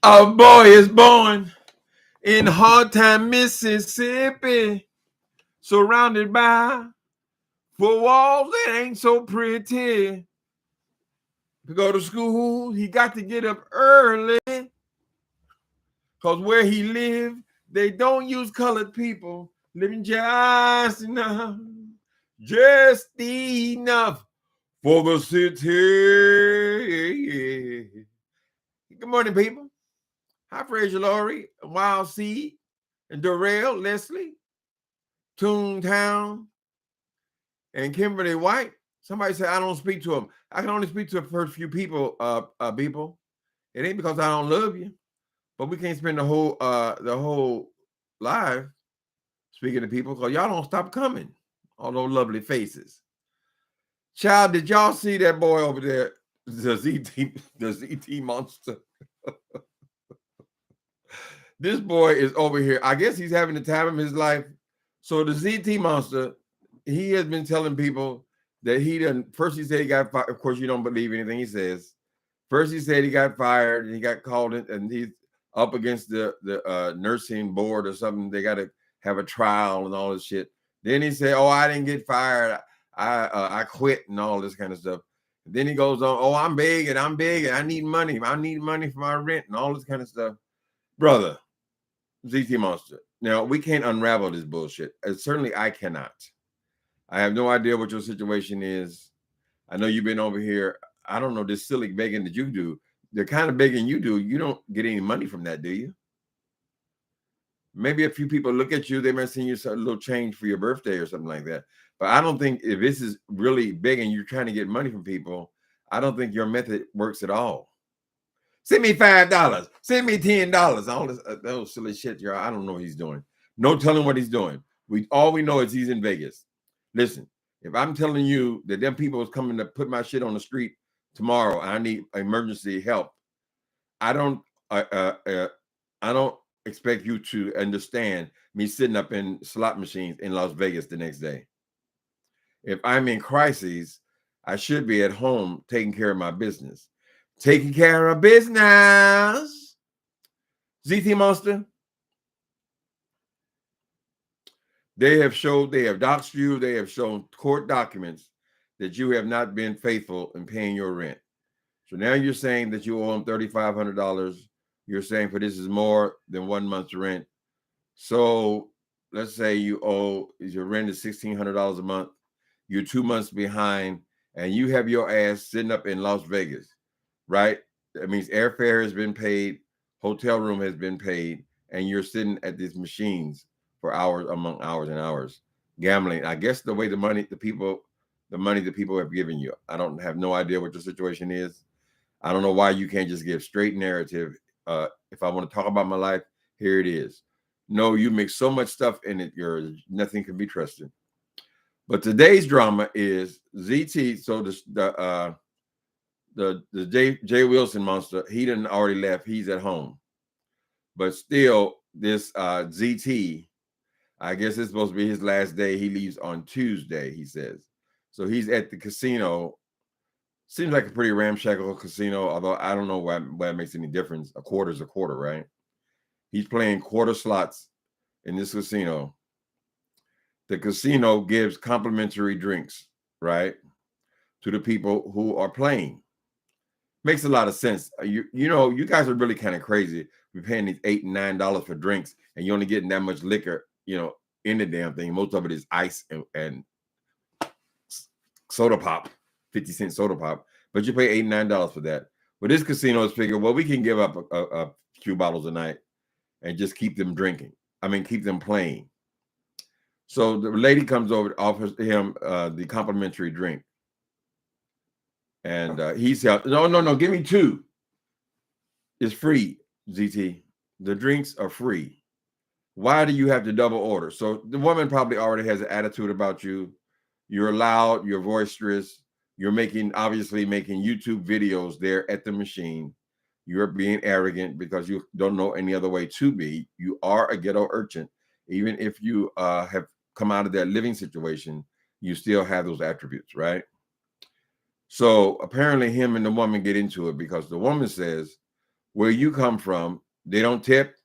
A boy is born in hard time, Mississippi, surrounded by four walls that ain't so pretty. To go to school, he got to get up early, because where he lived, they don't use colored people, living just enough for the city. Good morning, people. Hi, Fraser Laurie, Wild Seed, and Darrell, Leslie, Toontown, and Kimberly White. Somebody said I don't speak to them. I can only speak to the first few people, people. It ain't because I don't love you, but we can't spend the whole live speaking to people because y'all don't stop coming. All those lovely faces. Child, did y'all see that boy over there? The ZT monster. This boy is over here. I guess he's having the time of his life. So the ZT monster, he has been telling people that he didn't. First, he said he got fired. Of course, you don't believe anything he says. First, he said he got fired and he got called in, and he's up against the nursing board or something. They got to have a trial and all this shit. Then he said, "Oh, I didn't get fired. I quit and all this kind of stuff." Then he goes on, "Oh, I'm big and I need money. I need money for my rent and all this kind of stuff." Brother, ZT Monster. Now, we can't unravel this bullshit. Certainly, I cannot. I have no idea what your situation is. I know you've been over here. I don't know this silly begging that you do. The kind of begging you do, you don't get any money from that, do you? Maybe a few people look at you, they might send you a little change for your birthday or something like that. But I don't think if this is really big and you're trying to get money from people, I don't think your method works at all. Send me $5. Send me $10. All this those silly shit, y'all. I don't know what he's doing. No telling what he's doing. All we know is he's in Vegas. Listen, if I'm telling you that them people is coming to put my shit on the street tomorrow, I need emergency help. I don't expect you to understand me sitting up in slot machines in Las Vegas the next day. If I'm in crisis, I should be at home taking care of my business. Taking care of business. ZT Monster. They have doxed you. They have shown court documents that you have not been faithful in paying your rent. So now you're saying that you owe them $3,500. You're saying for this is more than 1 month's rent. So let's say your rent is $1,600 a month. You're 2 months behind, and you have your ass sitting up in Las Vegas, right? That means airfare has been paid, hotel room has been paid, and you're sitting at these machines for hours among hours and hours, gambling. I guess the way the money that people have given you. I don't have no idea what your situation is. I don't know why you can't just give straight narrative. If I want to talk about my life, here it is. No, you mix so much stuff in it, nothing can be trusted. But today's drama is ZT. So the Jay Wilson monster, he didn't already left. He's at home. But still, this ZT, I guess it's supposed to be his last day. He leaves on Tuesday, he says. So he's at the casino. Seems like a pretty ramshackle casino, although I don't know why it makes any difference. A quarter's a quarter, right? He's playing quarter slots in this casino. The casino gives complimentary drinks, right, to the people who are playing. Makes a lot of sense. You know, you guys are really kind of crazy. We're paying these $8 and $9 for drinks, and you're only getting that much liquor, in the damn thing. Most of it is ice and soda pop, 50-cent soda pop. But you pay $8 and $9 for that. But this casino is figuring, well, we can give up a few bottles a night and just keep them drinking. I mean, keep them playing. So the lady comes over, offers him the complimentary drink. And he said, no, give me two. It's free, ZT. The drinks are free. Why do you have to double order? So the woman probably already has an attitude about you. You're loud, you're boisterous. You're obviously making YouTube videos there at the machine. You're being arrogant because you don't know any other way to be. You are a ghetto urchin. Even if you have come out of that living situation, you still have those attributes, right? So apparently him and the woman get into it because the woman says, where you come from, they don't tip.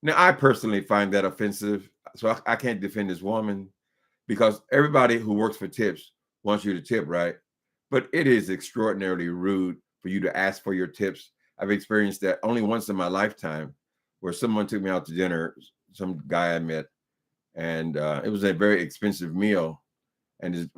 Now, I personally find that offensive, so I can't defend this woman because everybody who works for tips wants you to tip, right? But it is extraordinarily rude for you to ask for your tips. I've experienced that only once in my lifetime, where someone took me out to dinner, some guy I met, and it was a very expensive meal. And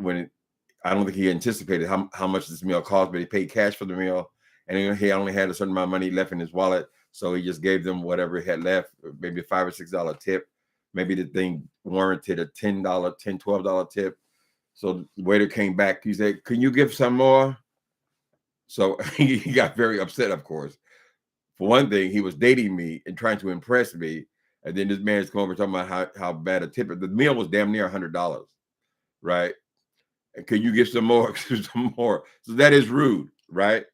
I don't think he anticipated how much this meal cost, but he paid cash for the meal, and he only had a certain amount of money left in his wallet, so he just gave them whatever he had left, maybe a $5 or $6 tip. Maybe the thing warranted a $12 tip. So the waiter came back. He said, "Can you give some more?" So he got very upset, of course. For one thing, he was dating me and trying to impress me. And then this man's come over talking about how bad a tip. The meal was damn near $100, right? And can you give some more? Some more. So that is rude, right?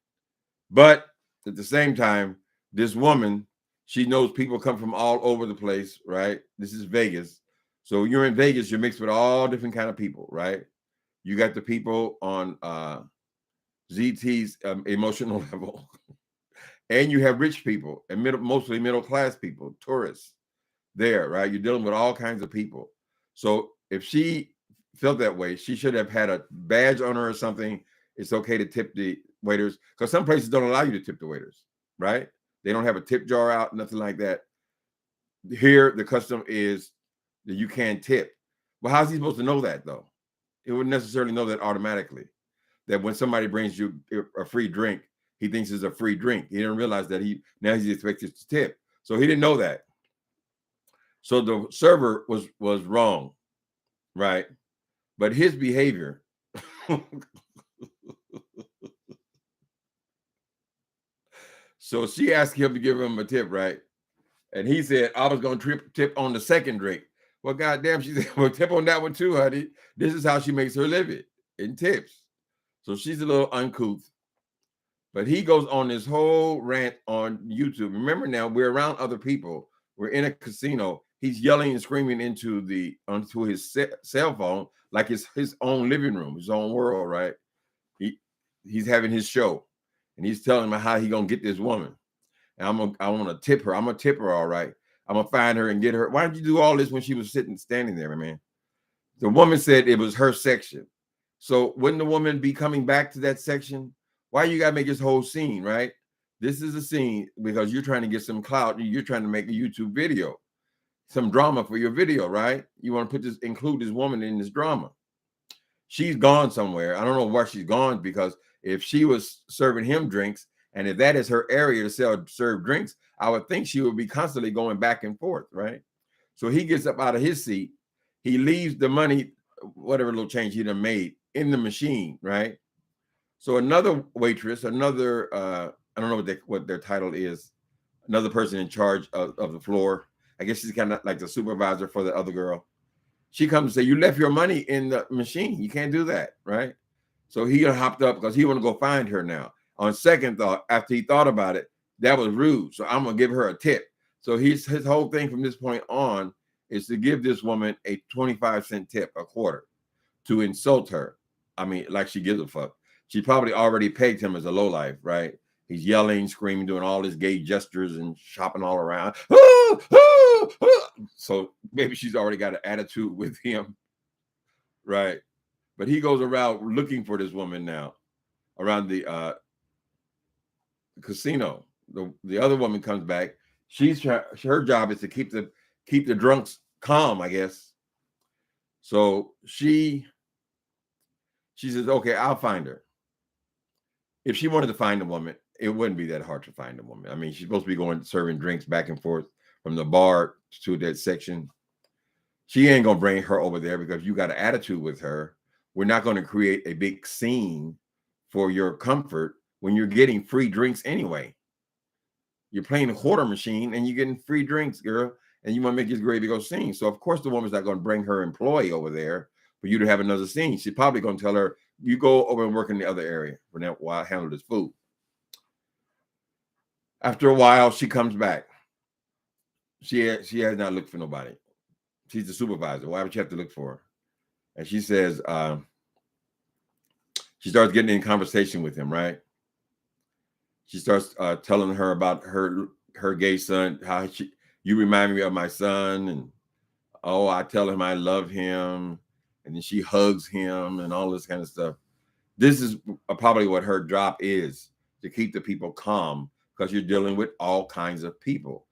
But at the same time, this woman, she knows people come from all over the place, right? This is Vegas. So you're in Vegas, you're mixed with all different kind of people, right? You got the people on ZT's emotional level, and you have rich people and mostly middle class people, tourists there, right? You're dealing with all kinds of people. So if she felt that way, she should have had a badge on her or something. It's okay to tip the waiters, because some places don't allow you to tip the waiters, right? They don't have a tip jar out, nothing like that. Here, the custom is that you can't tip. Well, how's he supposed to know that, though? It wouldn't necessarily know that automatically. That when somebody brings you a free drink, he thinks it's a free drink. He didn't realize that he's expected to tip. So he didn't know that. So the server was wrong, right? But his behavior. So she asked him to give him a tip, right? And he said, "I was going to tip on the second drink." Well, goddamn, she said, "Well, tip on that one too, honey. This is how she makes her living, in tips." So she's a little uncouth. But he goes on this whole rant on YouTube. Remember now, we're around other people. We're in a casino. He's yelling and screaming onto his cell phone like it's his own living room, his own world, right? He's having his show, and he's telling me how he gonna get this woman. And I want to tip her. I'm gonna tip her, all right. I'm gonna find her and get her. Why did you do all this when she was standing there, man? The woman said it was her section. So wouldn't the woman be coming back to that section? Why you gotta make this whole scene, right? This is a scene because you're trying to get some clout. You're trying to make a YouTube video, some drama for your video, right? You want to include this woman in this drama. She's gone somewhere. I don't know where she's gone, because if she was serving him drinks, and if that is her area to serve drinks, I would think she would be constantly going back and forth, right? So he gets up out of his seat. He leaves the money, whatever little change he done made, in the machine, right? So another waitress, I don't know what their title is, another person in charge of the floor. I guess she's kind of like the supervisor for the other girl. She comes and say, "You left your money in the machine. You can't do that," right? So he hopped up because he want to go find her now. On second thought, after he thought about it, that was rude. So I'm gonna give her a tip. So his whole thing from this point on is to give this woman a 25-cent tip, a quarter, to insult her. I mean, like she gives a fuck. She probably already pegged him as a lowlife, right? He's yelling, screaming, doing all his gay gestures and shopping all around. So maybe she's already got an attitude with him, right? But he goes around looking for this woman now around the casino. The other woman comes back. Her job is to keep the drunks calm, I guess. So she says, "Okay, I'll find her." If she wanted to find a woman, it wouldn't be that hard to find a woman. I mean, she's supposed to be going serving drinks back and forth from the bar to that section. She ain't gonna bring her over there because you got an attitude with her. We're not going to create a big scene for your comfort when you're getting free drinks anyway. You're playing a quarter machine and you're getting free drinks, girl, and you want to make this great big old scene. So of course the woman's not going to bring her employee over there for you to have another scene. She's probably going to tell her, "You go over and work in the other area for now while I handle this food." After a while, she comes back. She has not looked for nobody. She's the supervisor. Why would you have to look for her? And she says, she starts getting in conversation with him, right? She starts telling her about her gay son, you remind me of my son, and oh, I tell him I love him, and then she hugs him and all this kind of stuff. This is probably what her job is, to keep the people calm, because you're dealing with all kinds of people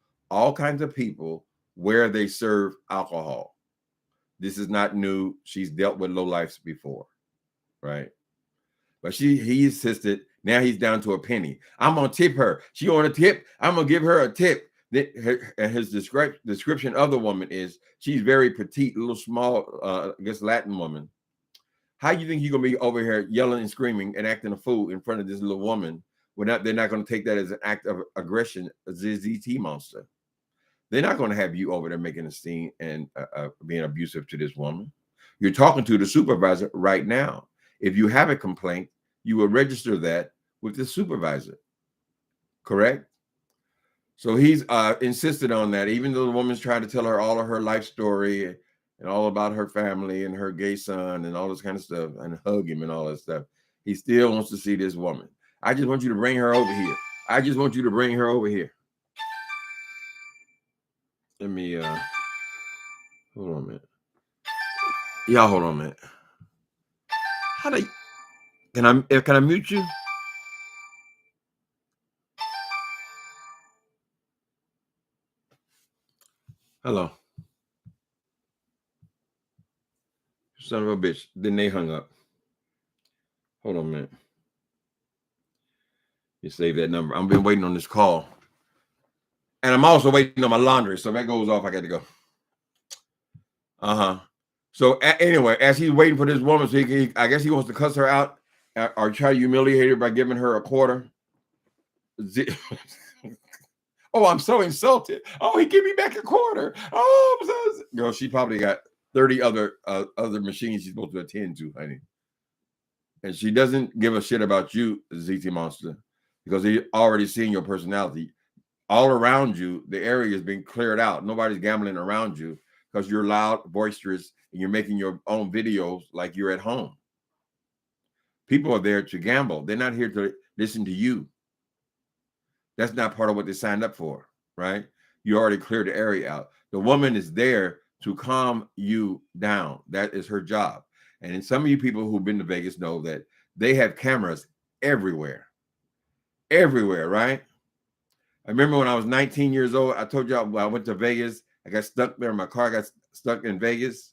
where they serve alcohol. This is not new. She's dealt with lowlifes before, right? But he insisted. Now he's down to a penny. I'm gonna tip her. She want a tip. I'm gonna give her a tip. And his description of the woman is she's very petite, little small, I guess Latin woman. How you think you're gonna be over here yelling and screaming and acting a fool in front of this little woman? They're not gonna take that as an act of aggression, as a ZT monster. They're not gonna have you over there making a scene and being abusive to this woman. You're talking to the supervisor right now. If you have a complaint, you will register that with the supervisor, correct? So he's insisted on that, even though the woman's trying to tell her all of her life story and all about her family and her gay son and all this kind of stuff, and hug him and all that stuff. He still wants to see this woman. I just want you to bring her over here. I just want you to bring her over here. Let me hold on a minute. Y'all hold on a minute. How do can I mute you? Hello. Son of a bitch. Then they hung up. Hold on a minute. You save that number. I've been waiting on this call. And I'm also waiting on my laundry. So if that goes off, I got to go. So anyway, as he's waiting for this woman, so I guess he wants to cuss her out or try to humiliate her by giving her a quarter. Oh, I'm so insulted. Oh, he gave me back a quarter. Oh, I'm so... Girl, she probably got 30 other machines she's supposed to attend to, honey. And she doesn't give a shit about you, ZT Monster, because he already seen your personality. All around you, the area is being cleared out. Nobody's gambling around you because you're loud, boisterous, and you're making your own videos like you're at home. People are there to gamble. They're not here to listen to you. That's not part of what they signed up for, right? You already cleared the area out. The woman is there to calm you down. That is her job. And some of you people who've been to Vegas know that they have cameras everywhere. Everywhere, right? I remember when I was 19 years old, I told y'all I went to Vegas. I got stuck there. My car got stuck in Vegas.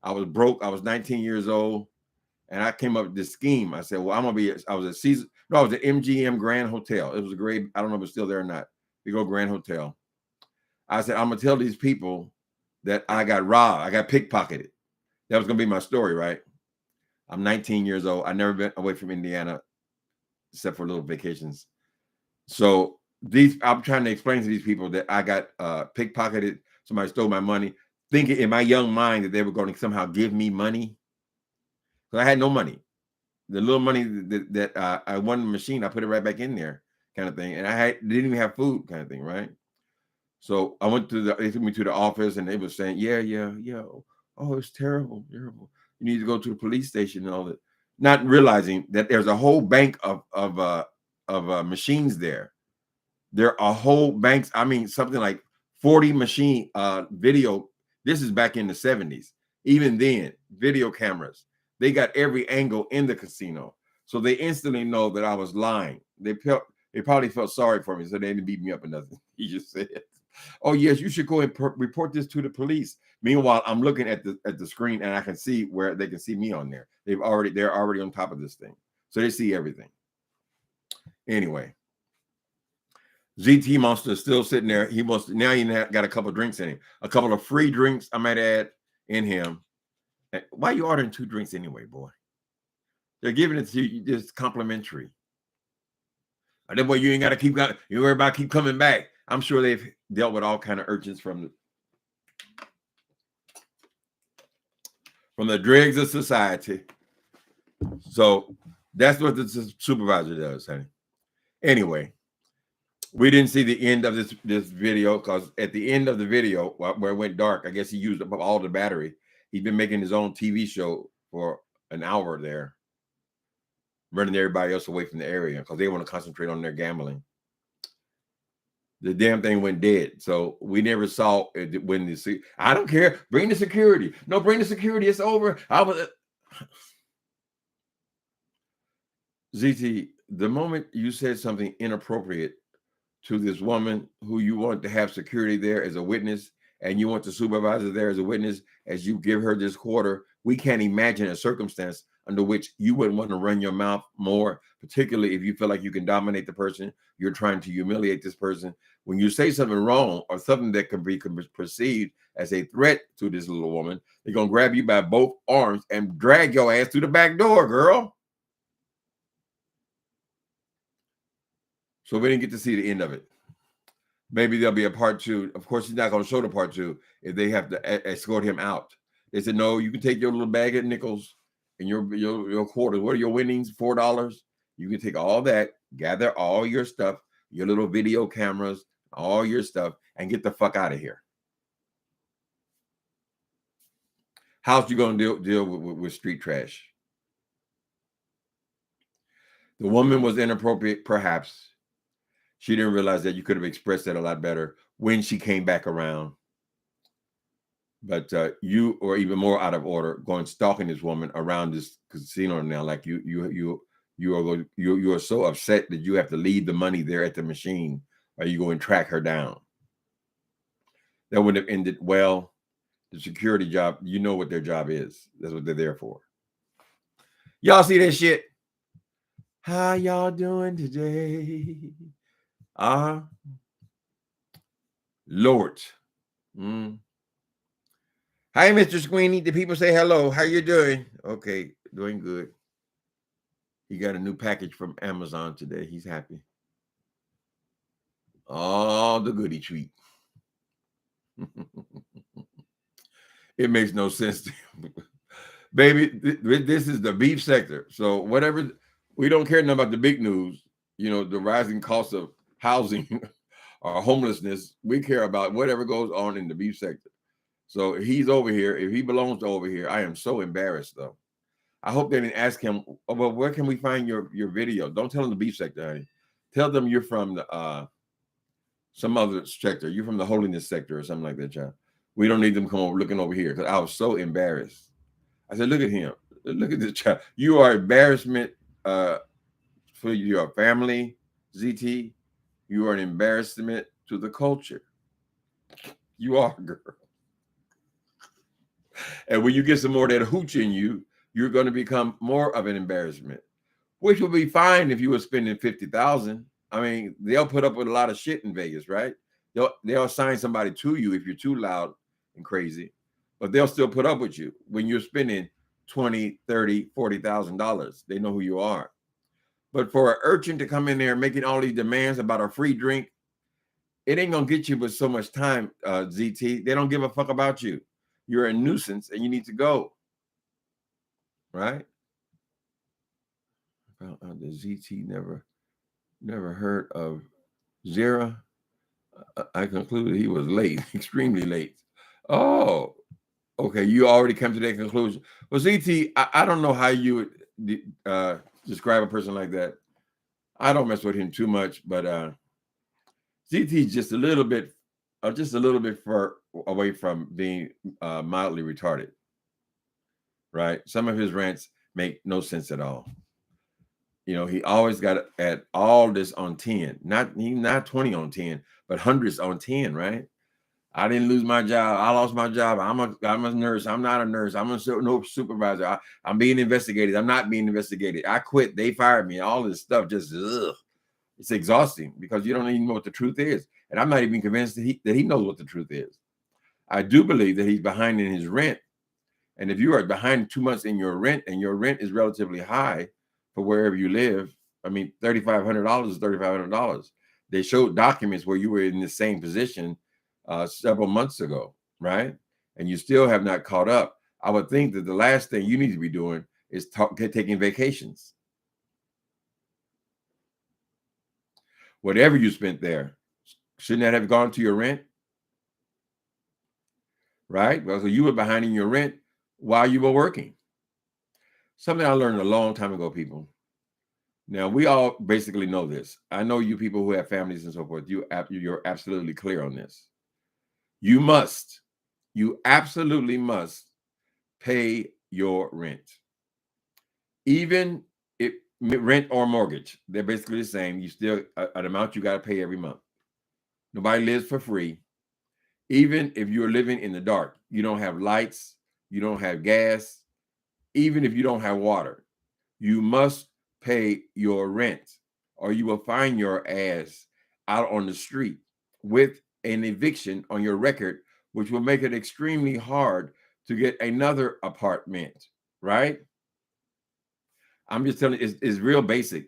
I was broke. I was 19 years old. And I came up with this scheme. I said, well, I was at Caesar. No, I was at MGM Grand Hotel. It was a great, I don't know if it's still there or not. We go Grand Hotel. I said, I'm going to tell these people that I got robbed. I got pickpocketed. That was going to be my story, right? I'm 19 years old. I've never been away from Indiana except for little vacations. So I'm trying to explain to these people that I got pickpocketed. Somebody stole my money, thinking in my young mind that they were going to somehow give me money. So I had no money. The little money that I won the machine, I put it right back in there, kind of thing. And didn't even have food, kind of thing, right? So I went they took me to the office, and they were saying, yeah. Oh, it's terrible. You need to go to the police station and all that. Not realizing that there's a whole bank of machines there. There are whole banks. I mean, something like 40 machine video. This is back in the 70s. Even then, video cameras. They got every angle in the casino. So they instantly know that I was lying. They probably felt sorry for me, so they didn't beat me up or nothing. He just said, oh, yes, you should go and report this to the police. Meanwhile, I'm looking at the screen, and I can see where they can see me on there. They're already on top of this thing. So they see everything. Anyway, ZT Monster is still sitting there. He got a couple of drinks in him. A couple of free drinks, I might add, in him. Why are you ordering 2 drinks anyway, boy? They're giving it to you just complimentary. And then, boy, you ain't got to keep going. You worry about keep coming back. I'm sure they've dealt with all kind of urchins from the dregs of society. So that's what the supervisor does, honey. Anyway, we didn't see the end of this video, because at the end of the video, where it went dark, I guess he used up all the battery. He's been making his own TV show for an hour there. running everybody else away from the area because they want to concentrate on their gambling. The damn thing went dead. So we never saw it when the. I don't care. Bring the security. No, bring the security. It's over. I was. ZT, the moment you said something inappropriate to this woman who you want to have security there as a witness, and you want the supervisor there as a witness as you give her this quarter, we can't imagine a circumstance under which you wouldn't want to run your mouth more, particularly if you feel like you can dominate the person, you're trying to humiliate this person. When you say something wrong or something that can be perceived as a threat to this little woman, they're going to grab you by both arms and drag your ass through the back door, girl. So we didn't get to see the end of it. Maybe there'll be a part two. Of course, he's not going to show the part two if they have to escort him out. They said, no, you can take your little bag of nickels and your quarters. What are your winnings? $4. You can take all that, gather all your stuff, your little video cameras, all your stuff, and get the fuck out of here. How's you going to deal with street trash? The woman was inappropriate, perhaps. She didn't realize that you could have expressed that a lot better when she came back around. But you are even more out of order going stalking this woman around this casino now. Like you are so upset that you have to leave the money there at the machine, or you go and track her down. That would have ended well. The security job, you know what their job is. That's what they're there for. Y'all see that shit? How y'all doing today? Lord. Hi, Mr. Squeeny. The people say hello. How you doing? Okay, doing good. He got a new package from Amazon today. He's happy. Oh, the goodie treat. It makes no sense to you. Baby, this is the beef sector. So whatever, we don't care nothing about the big news, you know, the rising cost of housing or homelessness. We care about whatever goes on in the beef sector. So he's over here. If he belongs to over here, I am so embarrassed, though. I hope they didn't ask him, oh, well, where can we find your video? Don't tell them the beef sector, honey. Tell them you're from the some other sector. You're from the holiness sector or something like that, child. We don't need them come over looking over here because I was so embarrassed. I said, look at him. Look at this child. You are embarrassment for your family, ZT. You are an embarrassment to the culture. You are, girl. And when you get some more of that hooch in you, you're going to become more of an embarrassment, which would be fine if you were spending $50,000. I mean, they'll put up with a lot of shit in Vegas, right? They'll assign somebody to you if you're too loud and crazy, but they'll still put up with you when you're spending $20,000, $30,000, $40,000. They know who you are. But for an urchin to come in there making all these demands about a free drink, it ain't gonna get you with so much time, ZT. They don't give a fuck about you. You're a nuisance and you need to go. Right? The ZT never heard of Zera. I concluded he was late, extremely late. Oh, okay. You already come to that conclusion. Well, ZT, I don't know how you would describe a person like that. I don't mess with him too much, but ZT is just a little bit far away from being mildly retarded. Right? Some of his rants make no sense at all. You know, he always got at all this on 10, not 20 on 10, but hundreds on 10, right? I didn't lose my job. I lost my job. I'm a nurse. I'm not a nurse. I'm a supervisor. I'm being investigated. I'm not being investigated. I quit. They fired me. All this stuff just, it's exhausting because you don't even know what the truth is. And I'm not even convinced that he knows what the truth is. I do believe that he's behind in his rent. And if you are behind 2 months in your rent and your rent is relatively high for wherever you live, I mean, $3,500 is $3,500. They showed documents where you were in the same position several months ago, right? And you still have not caught up. I would think that the last thing you need to be doing is taking vacations. Whatever you spent there, shouldn't that have gone to your rent? Right? Well, so you were behind in your rent while you were working. Something I learned a long time ago, people. Now we all basically know this. I know you people who have families and so forth. You're absolutely clear on this. You absolutely must pay your rent, even if rent or mortgage. They're basically the same. You still an amount you got to pay every month. Nobody lives for free. Even if you're living in the dark, you don't have lights, you don't have gas, even if you don't have water, you must pay your rent, or you will find your ass out on the street with an eviction on your record, which will make it extremely hard to get another apartment, right? I'm just telling you, it's real basic.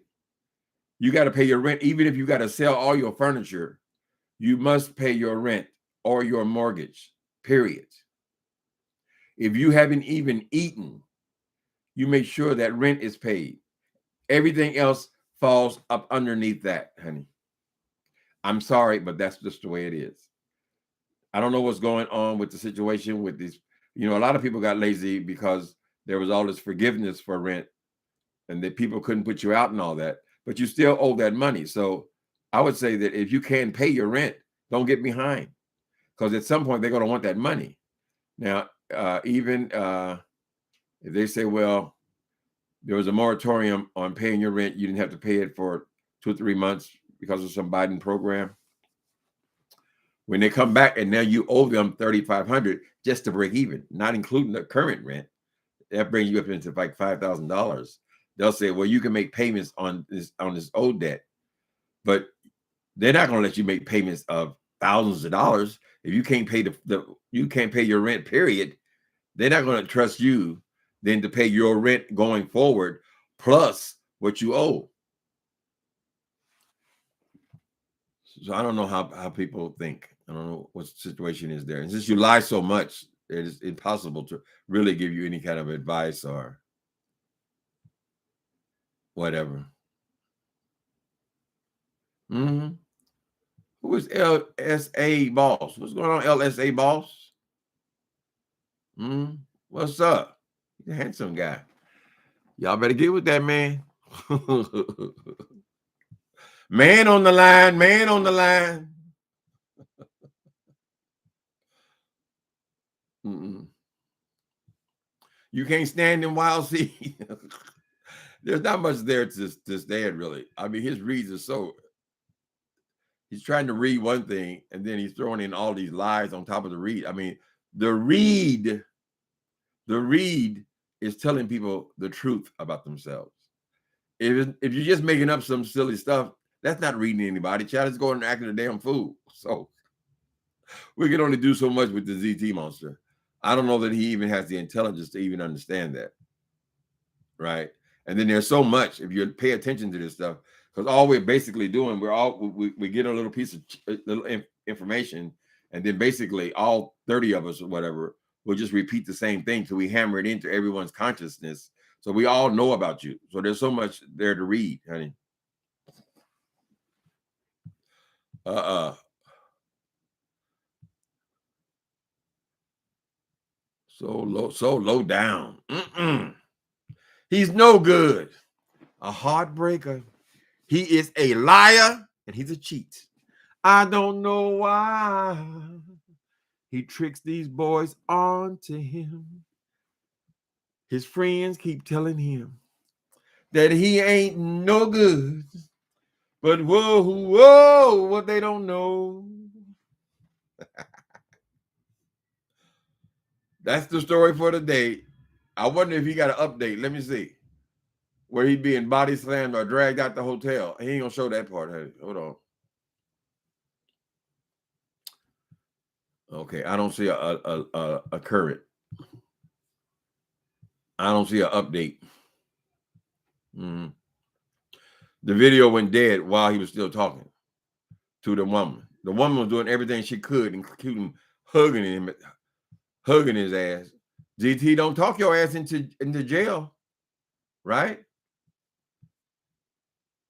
You got to pay your rent, even if you got to sell all your furniture, you must pay your rent or your mortgage, period. If you haven't even eaten, you make sure that rent is paid. Everything else falls up underneath that, honey. I'm sorry, but that's just the way it is. I don't know what's going on with the situation with these. You know, a lot of people got lazy because there was all this forgiveness for rent and that people couldn't put you out and all that, but you still owe that money. So I would say that if you can't pay your rent, don't get behind, because at some point they're going to want that money. Now, even if they say, well, there was a moratorium on paying your rent, you didn't have to pay it for 2 or 3 months because of some Biden program. When they come back and now you owe them $3,500 just to break even, not including the current rent, that brings you up into like $5,000. They'll say, well, you can make payments on this old debt, but they're not going to let you make payments of thousands of dollars if you can't pay you can't pay your rent, period. They're not going to trust you then to pay your rent going forward plus what you owe. So I don't know how people think. I don't know what the situation is there. And since you lie so much, it is impossible to really give you any kind of advice or whatever. Mm-hmm. Who is LSA Boss? What's going on, LSA Boss? Mm-hmm. What's up? He's a handsome guy. Y'all better get with that man. Man on the line, man on the line. Mm-mm. You can't stand in wild sea. There's not much there to stand, really. I mean, his reads are so. He's trying to read one thing, and then he's throwing in all these lies on top of the read. I mean, the read is telling people the truth about themselves. If you're just making up some silly stuff, that's not reading anybody. Child is going and acting a damn fool. So we can only do so much with the ZT monster. I don't know that he even has the intelligence to even understand that. Right. And then there's so much, if you pay attention to this stuff, because all we're basically doing, we get a little piece of information, and then basically all 30 of us or whatever will just repeat the same thing till we hammer it into everyone's consciousness. So we all know about you. So there's so much there to read, honey. So low down. He's no good. A heartbreaker. He is a liar and he's a cheat. I don't know why he tricks these boys onto him. His friends keep telling him that he ain't no good. But whoa, what they don't know. That's the story for the day. I wonder if he got an update. Let me see. Where he being body slammed or dragged out the hotel. He ain't gonna show that part. Hey, hold on. Okay, I don't see a current. I don't see an update. Mm-hmm. The video went dead while he was still talking to the woman. The woman was doing everything she could, including hugging his ass. GT, don't talk your ass into jail, right?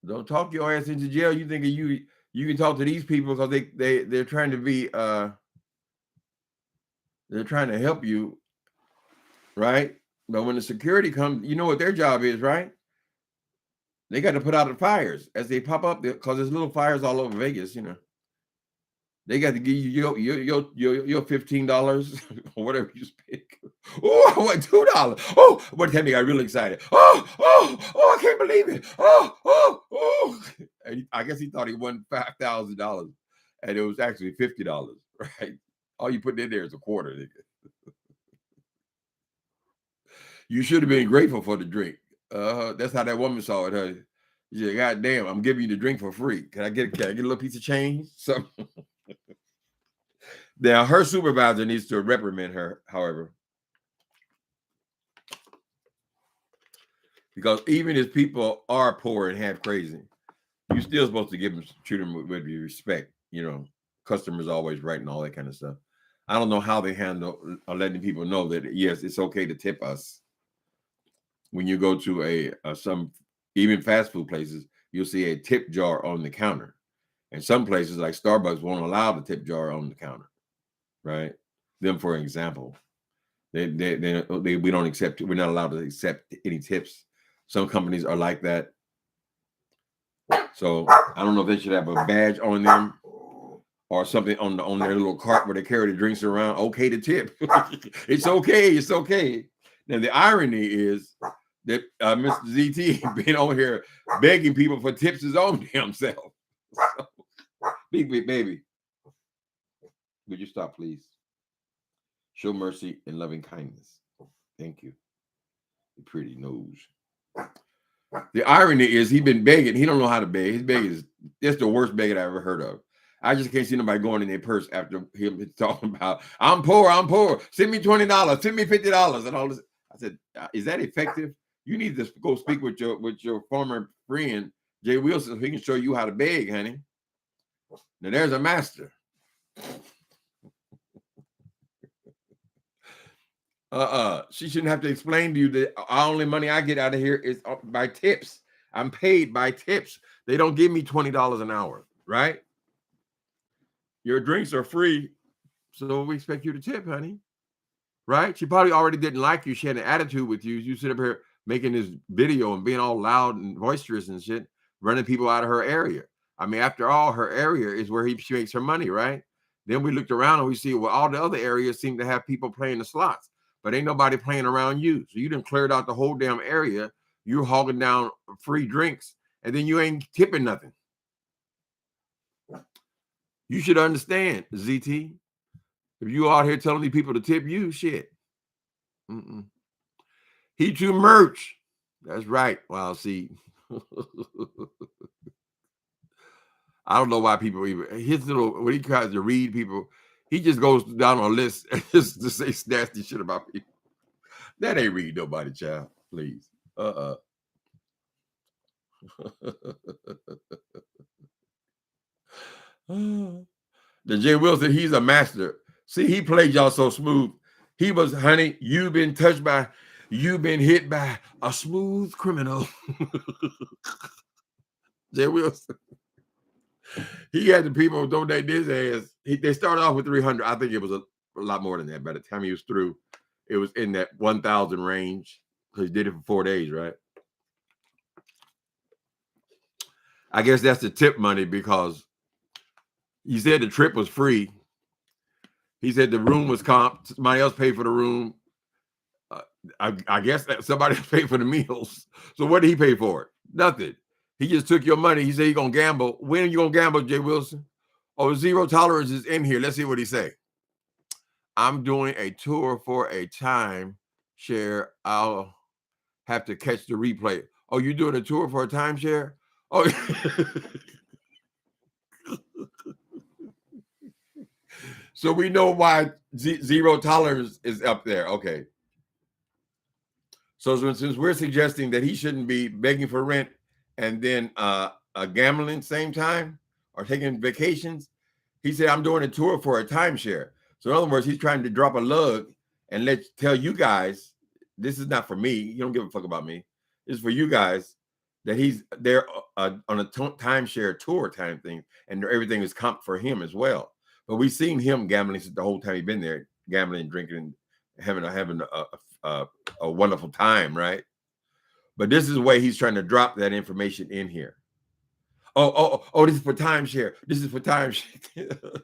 Don't talk your ass into jail. You think you can talk to these people because they're trying to be they're trying to help you, right? But when the security comes, you know what their job is, right? They got to put out the fires as they pop up because there's little fires all over Vegas. They got to give you your $15 or whatever you spend. Oh, I want $2. Oh, one time they got really excited. Oh, I can't believe it. Oh. And I guess he thought he won $5,000, and it was actually $50, right? All you put in there is a quarter. You should have been grateful for the drink. That's how that woman saw it. Huh? Yeah, goddamn, I'm giving you the drink for free. Can I get a little piece of change? So now her supervisor needs to reprimand her, however. Because even if people are poor and half crazy, you're still supposed to treat them with respect. Customers always right and all that kind of stuff. I don't know how they handle letting people know that, yes, it's okay to tip us. When you go to some even fast food places, you'll see a tip jar on the counter. And some places like Starbucks won't allow the tip jar on the counter, right? Them, for example, we don't accept. We're not allowed to accept any tips. Some companies are like that. So I don't know if they should have a badge on them or something on their little cart where they carry the drinks around. Okay to tip. It's okay. It's okay. Now the irony is that Mr. ZT been on here begging people for tips his own damn self. So, big baby, would you stop, please? Show mercy and loving kindness. Thank you. Your pretty nose. The irony is he been begging. He don't know how to beg. His begging that's the worst begging I ever heard of. I just can't see nobody going in their purse after him talking about, I'm poor. Send me $20. Send me $50 and all this. I said, is that effective? You need to go speak with your former friend, Jay Wilson, so he can show you how to beg, honey. Now there's a master. She shouldn't have to explain to you that only money I get out of here is by tips. I'm paid by tips. They don't give me $20 an hour, right? Your drinks are free, so we expect you to tip, honey. Right? She probably already didn't like you. She had an attitude with you. You sit up here making this video and being all loud and boisterous and shit, running people out of her area. I mean, after all, her area is where she makes her money, right? Then we looked around and we see, well, all the other areas seem to have people playing the slots, but ain't nobody playing around you. So you done cleared out the whole damn area. You're hogging down free drinks, and then you ain't tipping nothing. You should understand, ZT. If you out here telling these people to tip you, shit. He too merch. That's right. Well, see, I don't know why people even his little when he tries to read people, he just goes down on a list just to say nasty shit about people. That ain't read nobody, child. Please. The Jay Wilson, he's a master. See, he played y'all so smooth. He was, honey, you've been hit by a smooth criminal. Jay Wilson. He had the people donate his ass. They started off with 300. I think it was a lot more than that. By the time he was through, it was in that 1,000 range. He did it for 4 days, right? I guess that's the tip money because he said the trip was free. He said the room was comp. Somebody else paid for the room. I guess that somebody else paid for the meals. So what did he pay for it? Nothing. He just took your money. He said he's going to gamble. When are you going to gamble, Jay Wilson? Oh, zero tolerance is in here. Let's see what he say. I'm doing a tour for a timeshare. I'll have to catch the replay. Oh, you're doing a tour for a timeshare? Oh, so we know why zero tolerance is up there. Okay. So since we're suggesting that he shouldn't be begging for rent and then gambling same time or taking vacations, he said, I'm doing a tour for a timeshare. So in other words, he's trying to drop a lug and tell you guys, this is not for me. You don't give a fuck about me. It's for you guys that he's there on a timeshare tour time thing, and everything is comp for him as well. But we've seen him gambling since the whole time he's been there, gambling, drinking, having a wonderful time, right? But this is the way he's trying to drop that information in here. This is for timeshare. This is for timeshare.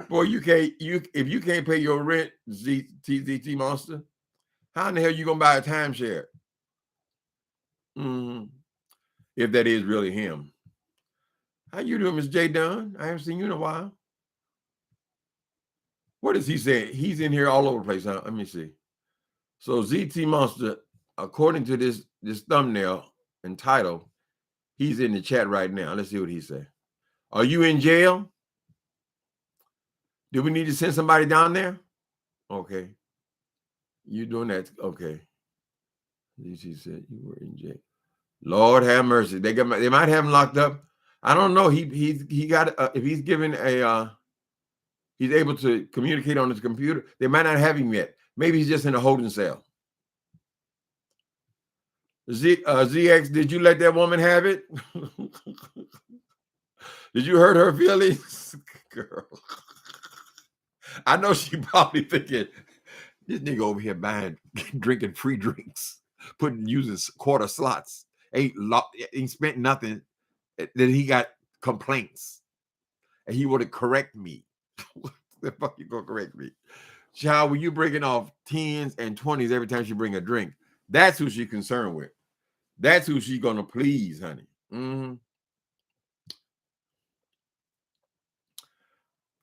Boy, if you can't pay your rent, ZT Monster, how in the hell you gonna buy a timeshare? If that is really him. How you doing, Miss J Dunn? I haven't seen you in a while. What is he saying? He's in here all over the place, huh? Let me see. So ZT Monster, according to this thumbnail and title, he's in the chat right now. Let's see what he said. Are you in jail? Do we need to send somebody down there? Okay. You doing that? Okay. ZT said you were in jail. Lord have mercy. They might have him locked up. I don't know. He got if he's given a he's able to communicate on his computer. They might not have him yet. Maybe he's just in a holding cell. ZX, did you let that woman have it? Did you hurt her feelings? Girl. I know she probably thinking, this nigga over here drinking free drinks, using quarter slots. Ain't spent nothing. Then he got complaints. And he want to correct me. The fuck you gonna correct me? Child, when you breaking off 10s and 20s every time she bring a drink, that's who she's concerned with. That's who she's gonna please, honey.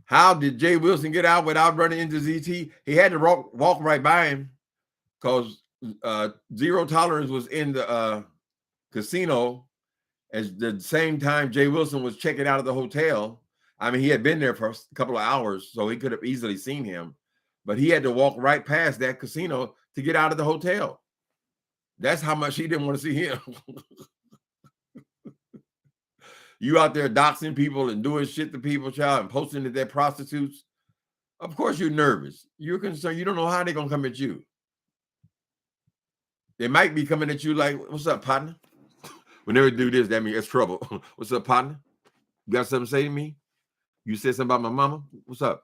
How did Jay Wilson get out without running into ZT? He had to walk right by him because Zero Tolerance was in the casino at the same time Jay Wilson was checking out of the hotel. I mean, he had been there for a couple of hours, so he could have easily seen him, but he had to walk right past that casino to get out of the hotel. That's how much he didn't want to see him. You out there doxing people and doing shit to people, child, and posting that they're prostitutes. Of course you're nervous. You're concerned. You don't know how they're going to come at you. They might be coming at you like, what's up, partner? Whenever they do this, that means it's trouble. What's up, partner? You got something to say to me? You said something about my mama? What's up?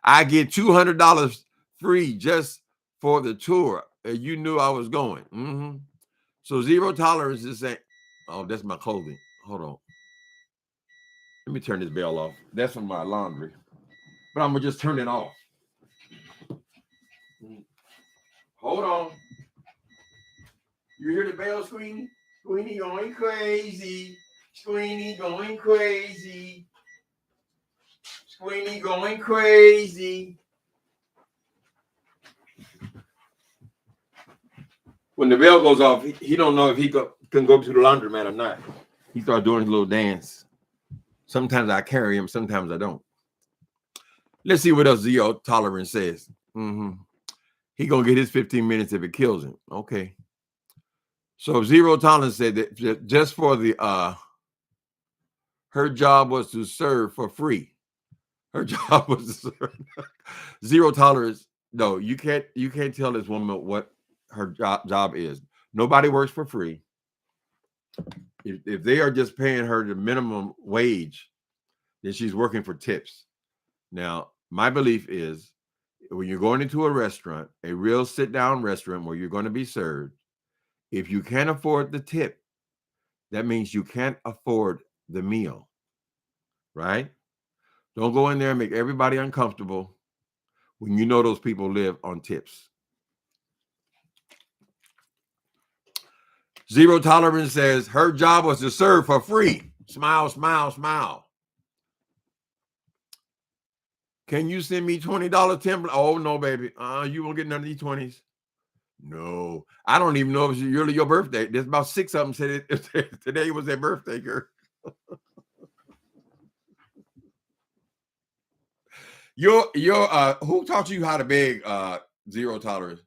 I get $200 free just for the tour. And you knew I was going. So Zero Tolerance is saying, oh, that's my clothing. Hold on. Let me turn this bell off. That's from my laundry. But I'm going to just turn it off. Hold on. You hear the bell, Squeenie? Squeenie going crazy. Squeenie going crazy. Squeenie going crazy. When the bell goes off, he don't know if he can go to the laundromat or not. He starts doing his little dance. Sometimes I carry him, sometimes I don't. Let's see what else Zero Tolerance says. He gonna get his 15 minutes if it kills him. Okay. So Zero Tolerance said that just for the her job was to serve for free. Her job was to serve. Zero Tolerance. No, you can't tell this woman what her job is. Nobody works for free. If they are just paying her the minimum wage, then she's working for tips. Now, my belief is when you're going into a restaurant, a real sit-down restaurant where you're going to be served, if you can't afford the tip, that means you can't afford the meal, right? Don't go in there and make everybody uncomfortable when you know those people live on tips. Zero Tolerance says her job was to serve for free. Smile, smile, smile. Can you send me $20 template? Oh, no, baby. You won't get none of these 20s. No. I don't even know if it's really your birthday. There's about 6 of them said it, today was their birthday, girl. Who taught you how to beg Zero Tolerance?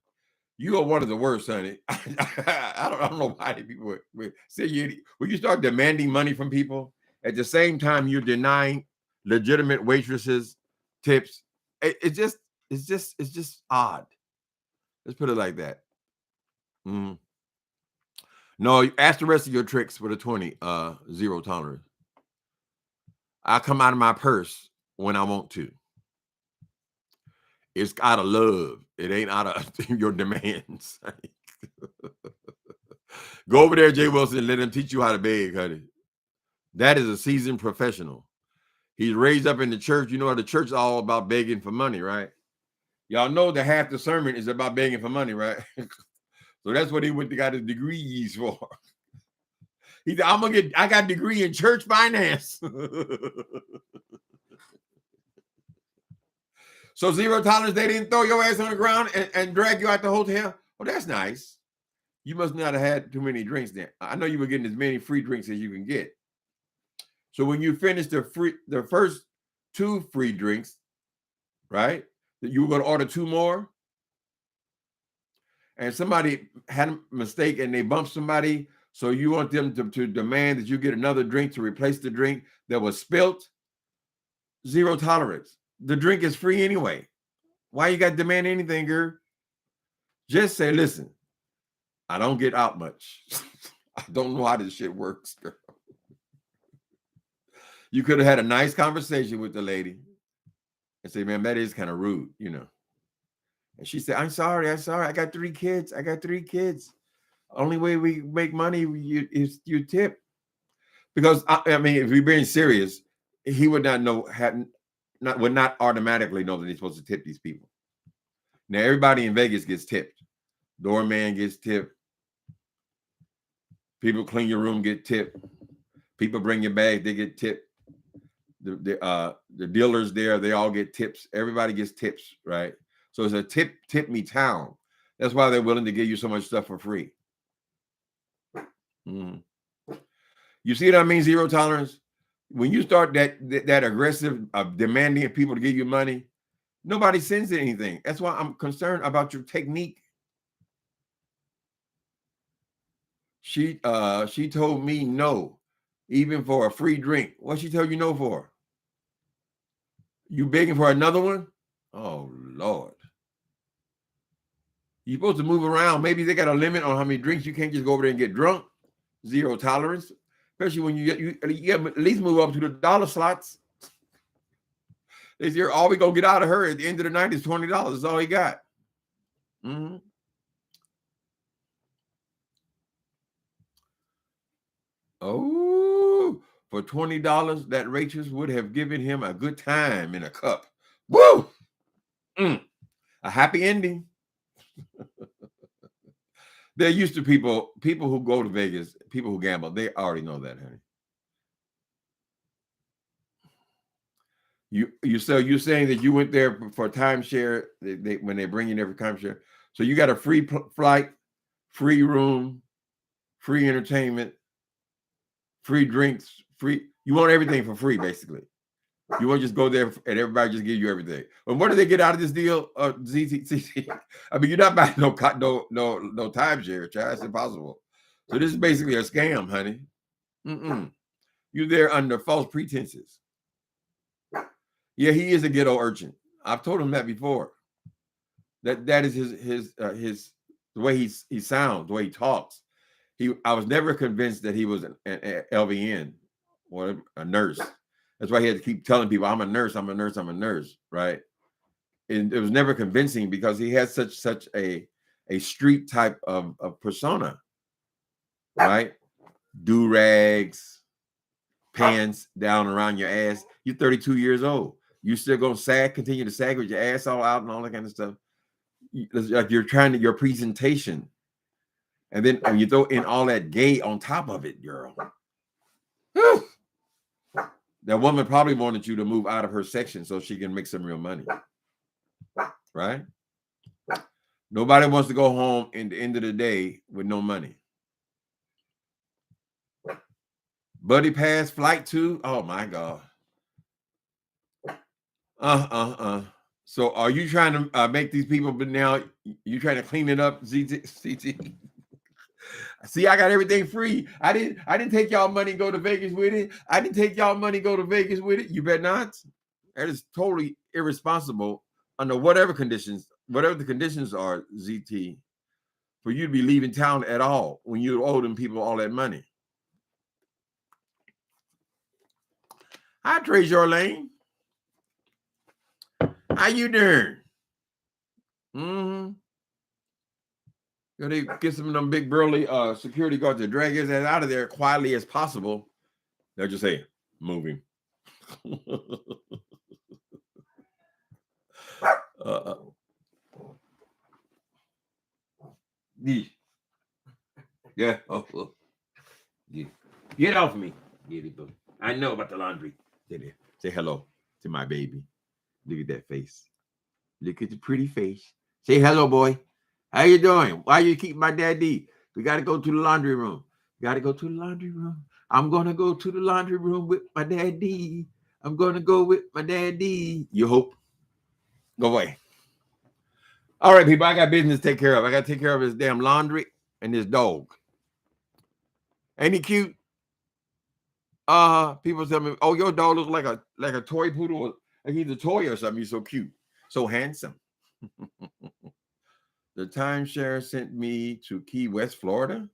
You are one of the worst, honey. I don't know why people would say when you start demanding money from people, at the same time you're denying legitimate waitresses tips. It's just odd. Let's put it like that. No, ask the rest of your tricks for the 20. Zero Tolerance. I come out of my purse when I want to. It's out of love. It ain't out of your demands. Go over there, Jay Wilson, and let him teach you how to beg, honey. That is a seasoned professional. He's raised up in the church. You know, the church is all about begging for money, right? Y'all know that half the sermon is about begging for money, right? So that's what he went to got his degrees for. He said, I got a degree in church finance. So 0 tolerance, they didn't throw your ass on the ground and drag you out the hotel. Well, that's nice. You must not have had too many drinks then. I know you were getting as many free drinks as you can get. So when you finished the first 2 free drinks, right? That you were going to order 2 more, and somebody had a mistake and they bumped somebody, so you want them to demand that you get another drink to replace the drink that was spilt. 0 tolerance. The drink is free anyway. Why you got to demand anything, girl? Just say, listen, I don't get out much. I don't know how this shit works, girl. You could have had a nice conversation with the lady and say, man, that is kind of rude, you know. And she said, I'm sorry. I got 3 kids. Only way we make money is you tip. Because, I mean, if we're being serious, he would not know, would not automatically know that he's supposed to tip these people. Now, everybody in Vegas gets tipped. Doorman gets tipped. People clean your room get tipped. People bring your bag, they get tipped. The dealers there, they all get tips. Everybody gets tips, right? So it's a tip me town. That's why they're willing to give you so much stuff for free. Mm. You see what I mean? 0 tolerance. When you start that aggressive demanding of people to give you money, nobody sends anything. That's why I'm concerned about your technique. She told me no, even for a free drink. What she tell you no for? You begging for another one? Oh Lord. You're supposed to move around. Maybe they got a limit on how many drinks. You can't just go over there and get drunk. 0 tolerance. Especially when you at least move up to the dollar slots. They say all we gonna get out of her at the end of the night is $20. That's all he got. Mm-hmm. Oh, for $20, that waitress would have given him a good time in a cup. Woo! A happy ending. They're used to people who go to Vegas, people who gamble. They already know that, honey. You're saying that you went there for timeshare when they bring you there for timeshare. So you got a free flight, free room, free entertainment, free drinks, free. You want everything for free, basically. You want to just go there and everybody just give you everything. And what do they get out of this deal, ZTC? I mean, you're not buying no timeshare, child. It's impossible. So this is basically a scam, honey. You're there under false pretenses. Yeah, he is a ghetto urchin. I've told him that before. That is his the way he sounds, the way he talks. I was never convinced that he was an LVN or a nurse. That's why he had to keep telling people, I'm a nurse, right? And it was never convincing because he has such a street type of persona, right? Do-rags, pants down around your ass. You're 32 years old. You still gonna continue to sag with your ass all out and all that kind of stuff. Like you're trying to your presentation. And then you throw in all that gay on top of it, girl. Whew. That woman probably wanted you to move out of her section so she can make some real money. Right? Nobody wants to go home at the end of the day with no money. Buddy Pass Flight 2. Oh my God. So are you trying to make these people, but now you trying to clean it up, CT? See, I got everything free. I didn't take y'all money, go to Vegas with it. You bet not. That is totally irresponsible under whatever the conditions are, ZT, for you to be leaving town at all when you owe them people all that money. Hi, Trey Jorlane. How you doing? Mm-hmm. They get some of them big burly security guards to drag his ass out of there quietly as possible. They'll just say, moving. uh, yeah. Oh, yeah. Get off me. Get it, boy. I know about the laundry. Say hello to my baby. Look at that face. Look at the pretty face. Say hello, boy. How you doing? Why you keep my daddy? We got to go to the laundry room. Got to go to the laundry room. I'm going to go to the laundry room with my daddy. I'm going to go with my daddy. You hope? Go away. All right, people, I got business to take care of. I got to take care of his damn laundry and his dog. Ain't he cute? People tell me, oh, your dog looks like a toy poodle. Like he's a toy or something. He's so cute. So handsome. The timeshare sent me to Key West, Florida,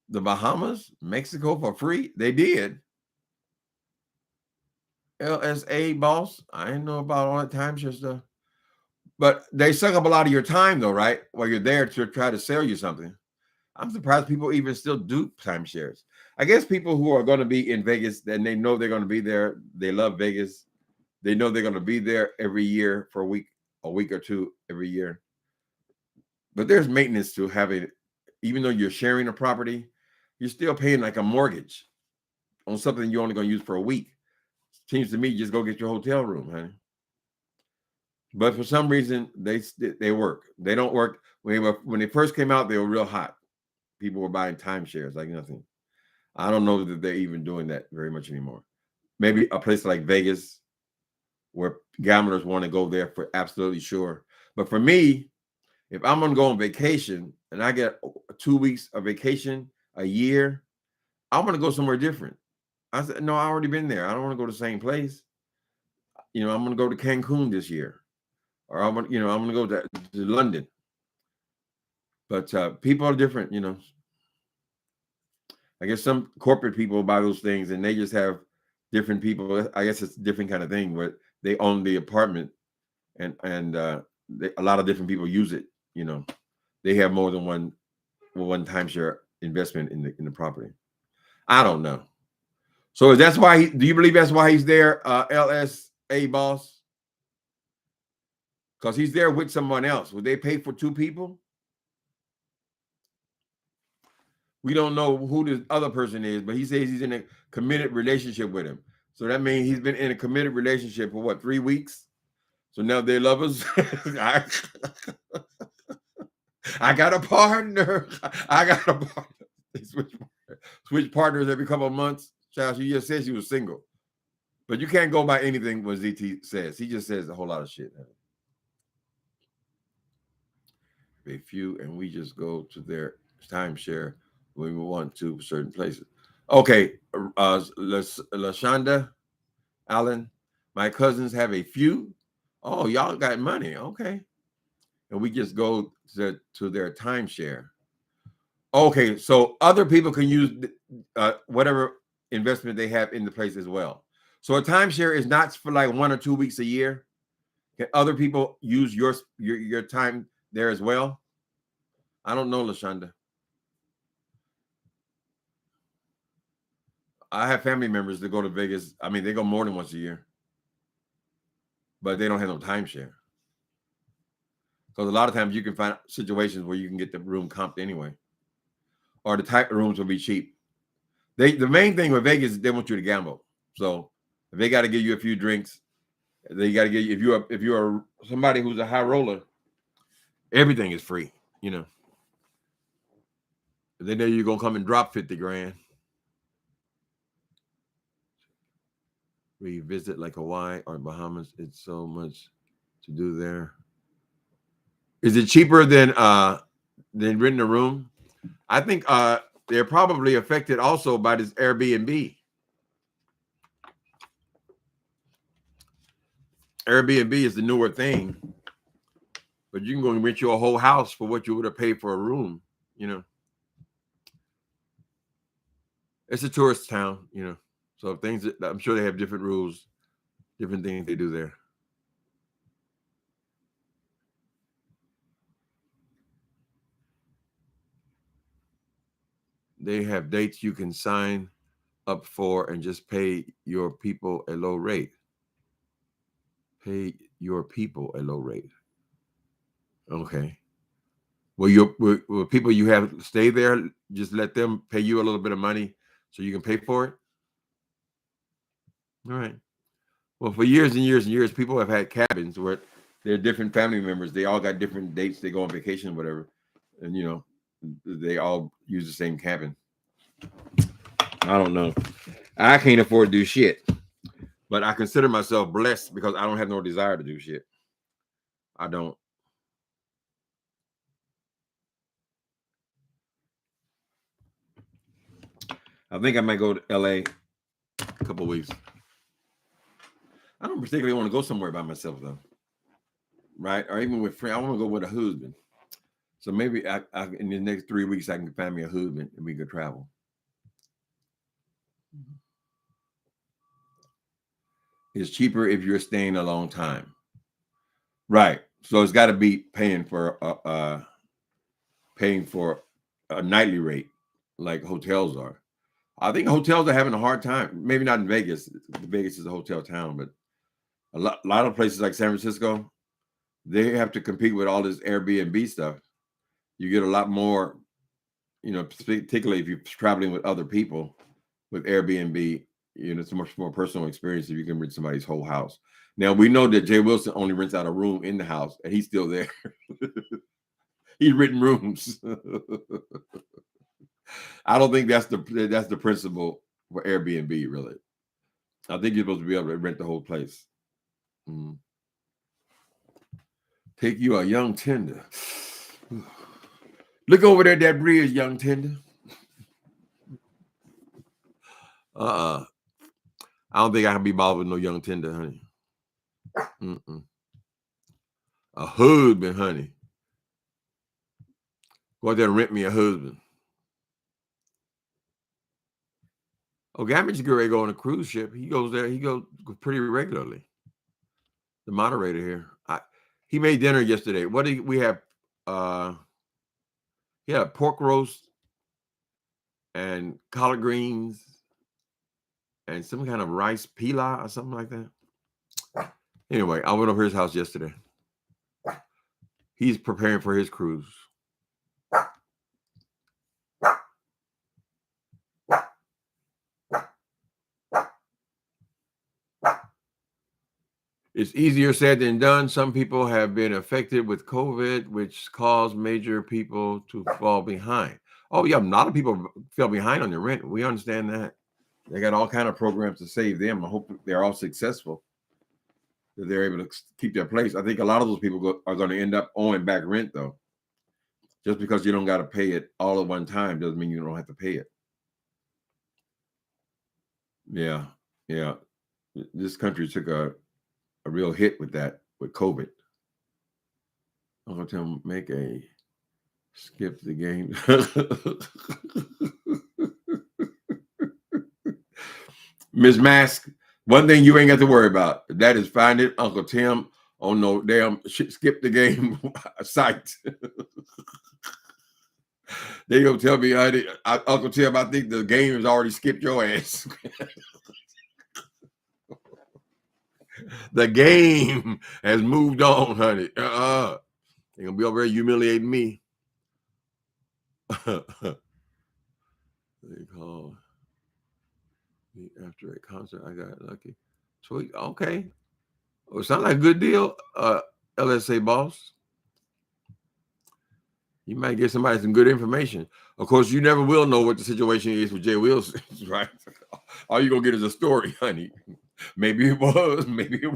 the Bahamas, Mexico for free. They did. LSA boss. I didn't know about all that timeshare stuff. But they suck up a lot of your time, though, right? While you're there to try to sell you something. I'm surprised people even still do timeshares. I guess people who are going to be in Vegas and they know they're going to be there. They love Vegas. They know they're going to be there every year for a week or two every year. But there's maintenance to having, even though you're sharing a property, you're still paying like a mortgage on something you're only going to use for a week. Seems to me, just go get your hotel room, honey. But for some reason, they work. They don't work. When they first came out, they were real hot. People were buying timeshares like nothing. I don't know that they're even doing that very much anymore. Maybe a place like Vegas where gamblers want to go there for absolutely sure. But for me, if I'm going to go on vacation and I get 2 weeks of vacation a year, I want to go somewhere different. I said, no, I already been there. I don't want to go to the same place. I'm going to go to Cancun this year, or I'm going to go to London. But people are different, I guess some corporate people buy those things and they just have different people. I guess it's a different kind of thing where they own the apartment and a lot of different people use it. They have more than one timeshare investment in the property. I don't know. So that's why do you believe that's why he's there, LSA boss? Because he's there with someone else. Would they pay for two people? We don't know who the other person is, but he says he's in a committed relationship with him. So that means he's been in a committed relationship for 3 weeks? So now they're lovers. I got a partner. I got a partner. They switch partners every couple of months. Child, she just said she was single. But you can't go by anything what ZT says. He just says a whole lot of shit. A few, and we just go to their timeshare when we want to certain places. Okay, LaShonda Allen, my cousins have a few. Oh, y'all got money. Okay. And we just go to their timeshare. Okay, so other people can use whatever investment they have in the place as well. So a timeshare is not for like 1 or 2 weeks a year. Can other people use your time there as well? I don't know, LaShonda. I have family members that go to Vegas. I mean, they go more than once a year, but they don't have no timeshare. Because a lot of times you can find situations where you can get the room comped anyway, or the type of rooms will be cheap. The main thing with Vegas is they want you to gamble. So if they got to give you a few drinks, they got to give you if you're somebody who's a high roller, everything is free. They know you're gonna come and drop 50 grand. We visit like Hawaii or Bahamas. It's so much to do there. Is it cheaper than renting a room? I think they're probably affected also by this Airbnb. Airbnb is the newer thing, but you can go and rent you a whole house for what you would have paid for a room. It's a tourist town. So things that I'm sure they have different rules, different things they do there. They have dates you can sign up for and just pay your people a low rate. Pay your people a low rate. Okay. Will people you have stay there, just let them pay you a little bit of money so you can pay for it? All right. Well, for years and years and years, people have had cabins where they're different family members. They all got different dates. They go on vacation, whatever. And, they all use the same cabin. I don't know. I can't afford to do shit. But I consider myself blessed because I don't have no desire to do shit. I don't. I think I might go to LA a couple of weeks. I don't particularly want to go somewhere by myself though, right? Or even with friends. I want to go with a husband. So maybe I in the next 3 weeks I can find me a husband and we could travel. It's cheaper if you're staying a long time, right? So it's got to be paying for a nightly rate like hotels are. I think hotels are having a hard time. Maybe not in Vegas. Vegas is a hotel town, but a lot of places like San Francisco, they have to compete with all this Airbnb stuff. You get a lot more, particularly if you're traveling with other people with Airbnb, it's a much more personal experience if you can rent somebody's whole house. Now, we know that Jay Wilson only rents out a room in the house, and he's still there. He's renting rooms. I don't think that's the principle for Airbnb, really. I think you're supposed to be able to rent the whole place. Take you a young tender. Look over there, that bridge, young tender. I don't think I can be bothered with no young tender, honey. A husband, honey. Go out there and rent me a husband. Oh, Gammage's getting ready to go on a cruise ship. He goes there. He goes pretty regularly. The moderator here. He made dinner yesterday. What do we have? Pork roast and collard greens and some kind of rice pilau or something like that. Anyway, I went over his house yesterday. He's preparing for his cruise. It's easier said than done. Some people have been affected with COVID, which caused major people to fall behind. Oh, yeah, a lot of people fell behind on their rent. We understand that. They got all kind of programs to save them. I hope they're all successful, that they're able to keep their place. I think a lot of those people are going to end up owing back rent, though. Just because you don't got to pay it all at one time doesn't mean you don't have to pay it. Yeah. This country took a real hit with that, with COVID. I'm going to tell them, make a skip the game. Miss Mask, one thing you ain't got to worry about. That is finding Uncle Tim on no damn skip the game site. They gonna tell me, Uncle Tim, I think the game has already skipped your ass. The game has moved on, honey. They're gonna be over there humiliating me. They call me after a concert. I got lucky. Sweet. Okay. Oh, sounds like a good deal, LSA boss. You might get somebody some good information. Of course, you never will know what the situation is with Jay Wilson, right? All you're gonna get is a story, honey. Maybe it was, maybe it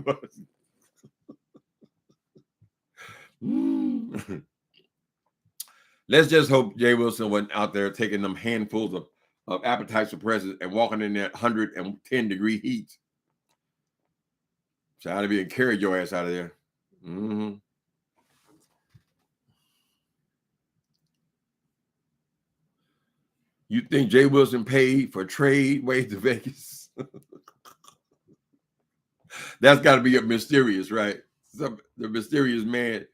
wasn't. Let's just hope Jay Wilson wasn't out there taking them handfuls of appetite suppressants and walking in that 110-degree heat. Trying to be and carry your ass out of there. You think Jay Wilson paid for trade way to Vegas? That's got to be a mysterious, right? The mysterious man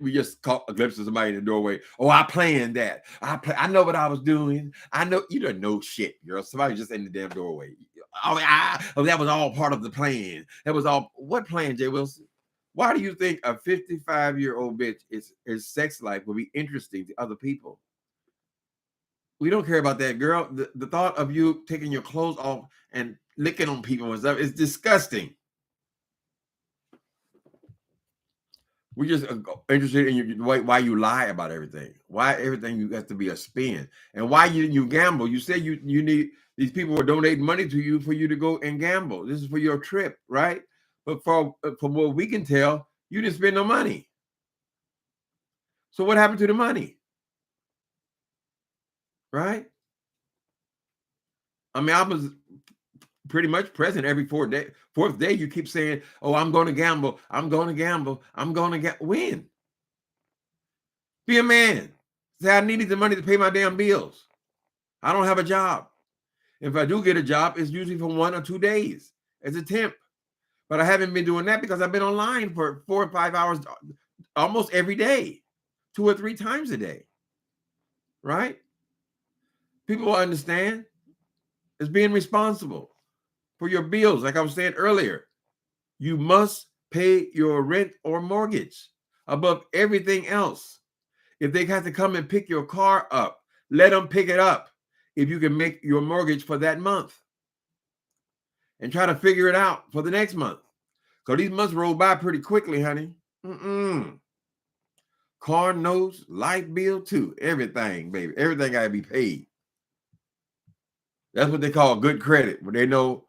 We just caught a glimpse of somebody in the doorway. Oh, I planned that. I know what I was doing. I know you don't know shit, girl. Somebody just in the damn doorway. Oh, that was all part of the plan. That was all. What plan, Jay Wilson? Why do you think a 55-year-old bitch is sex life will be interesting to other people? We don't care about that, girl. The thought of you taking your clothes off and licking on people and stuff is disgusting. We're just interested in why you lie about everything. Why everything you have to be a spin, and why you gamble. You say you need these people are donating money to you for you to go and gamble. This is for your trip, right? But from what we can tell, you didn't spend no money. So what happened to the money? Right? I mean, I was pretty much present every fourth day. You keep saying, "Oh, I'm going to gamble. I'm going to gamble. I'm going to get win." Be a man. Say, I needed the money to pay my damn bills. I don't have a job. If I do get a job, it's usually for 1 or 2 days as a temp. But I haven't been doing that because I've been online for 4 or 5 hours almost every day, 2 or 3 times a day. Right? People will understand. It's being responsible for your bills. Like I was saying earlier, you must pay your rent or mortgage above everything else. If they have to come and pick your car up, let them pick it up if you can make your mortgage for that month. And try to figure it out for the next month. Because these months roll by pretty quickly, honey. Car notes, light bill too. Everything, baby. Everything got to be paid. That's what they call good credit, where they know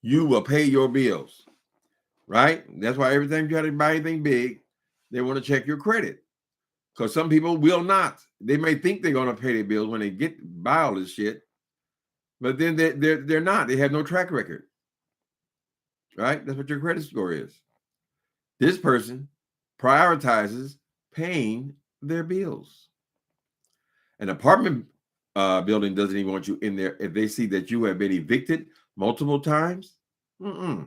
you will pay your bills. Right? That's why every time you try to buy anything big, they want to check your credit. Because some people will not. They may think they're going to pay their bills when they buy all this shit, but then they're not. They have no track record. Right? That's what your credit score is. This person prioritizes paying their bills. An apartment building doesn't even want you in there if they see that you have been evicted multiple times. Why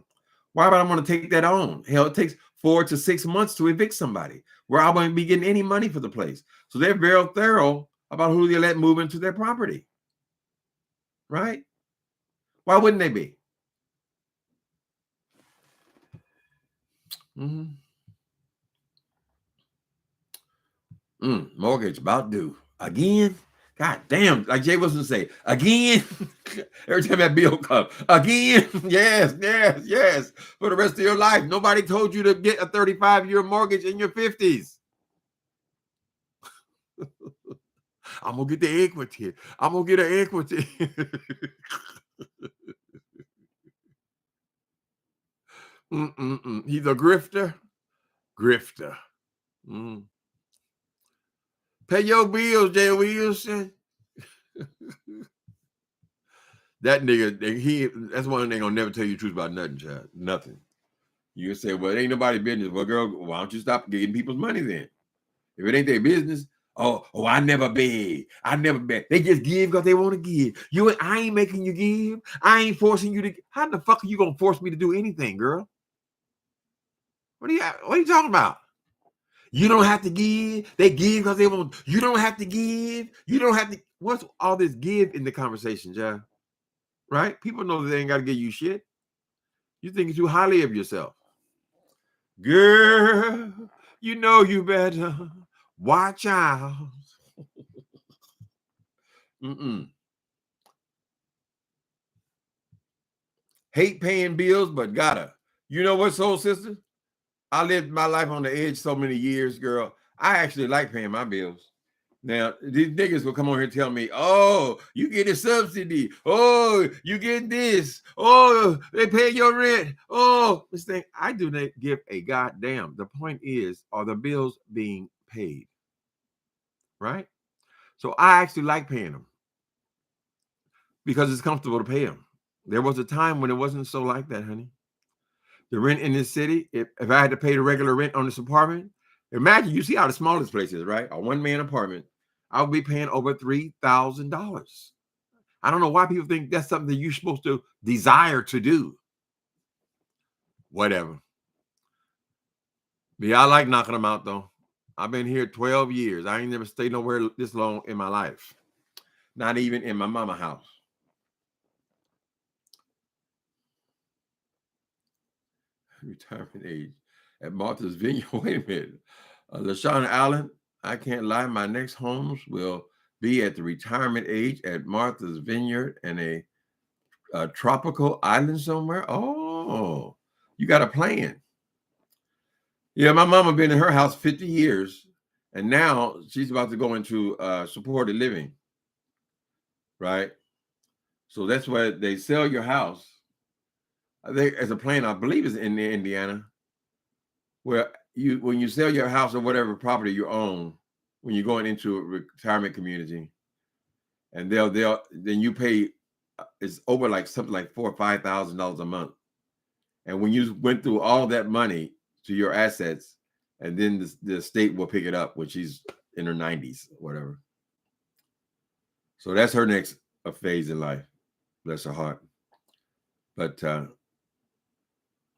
would I want to take that on? Hell, it takes 4 to 6 months to evict somebody where I won't be getting any money for the place. So they're very thorough about who they let move into their property. Right? Why wouldn't they be? Mortgage about due. Again? God damn. Like Jay Wilson say, again? Every time that bill comes. Again? Yes. For the rest of your life. Nobody told you to get a 35-year mortgage in your 50s. I'm going to get the equity. I'm going to get an equity. He's a grifter. Pay your bills, Jay Wilson. That nigga, that's one thing gonna never tell you the truth about nothing, child. Nothing. You can say, well, it ain't nobody business. Well, girl, why don't you stop getting people's money then? If it ain't their business, I never beg. They just give because they want to give. I ain't making you give. I ain't forcing you to. How the fuck are you gonna force me to do anything, girl? What are you talking about? You don't have to give. They give because they want. You don't have to give. You don't have to. What's all this give in the conversation, John? Right? People know that they ain't got to give you shit. You thinking too highly of yourself. Girl, you know you better watch out. Hate paying bills, but gotta. You know what, soul sister? I lived my life on the edge so many years, girl. I actually like paying my bills. Now, these niggas will come on here and tell me, oh, you get a subsidy. Oh, you get this. Oh, they pay your rent. Oh, this thing. I do not give a goddamn. The point is, are the bills being paid? Right? So I actually like paying them because it's comfortable to pay them. There was a time when it wasn't so like that, honey. The rent in this city, if I had to pay the regular rent on this apartment, imagine, you see how the smallest place is, right? A one-man apartment. I'll be paying over $3,000. I don't know why people think that's something that you're supposed to desire to do. Whatever. But yeah, I like knocking them out, though. I've been here 12 years. I ain't never stayed nowhere this long in my life. Not even in my mama house. Retirement age at Martha's Vineyard. Wait a minute. LaShawn Allen, I can't lie. My next homes will be at the retirement age at Martha's Vineyard and a tropical island somewhere. Oh, you got a plan. Yeah, my mama been in her house 50 years, and now she's about to go into supported living, right? So that's why they sell your house. I think as a plan, I believe it's in Indiana, where when you sell your house or whatever property you own, when you're going into a retirement community, and they'll then you pay it's over like something like $4,000 or $5,000 a month. And when you went through all that money to your assets, and then the state will pick it up when she's in her 90s, whatever. So that's her next phase in life. Bless her heart. But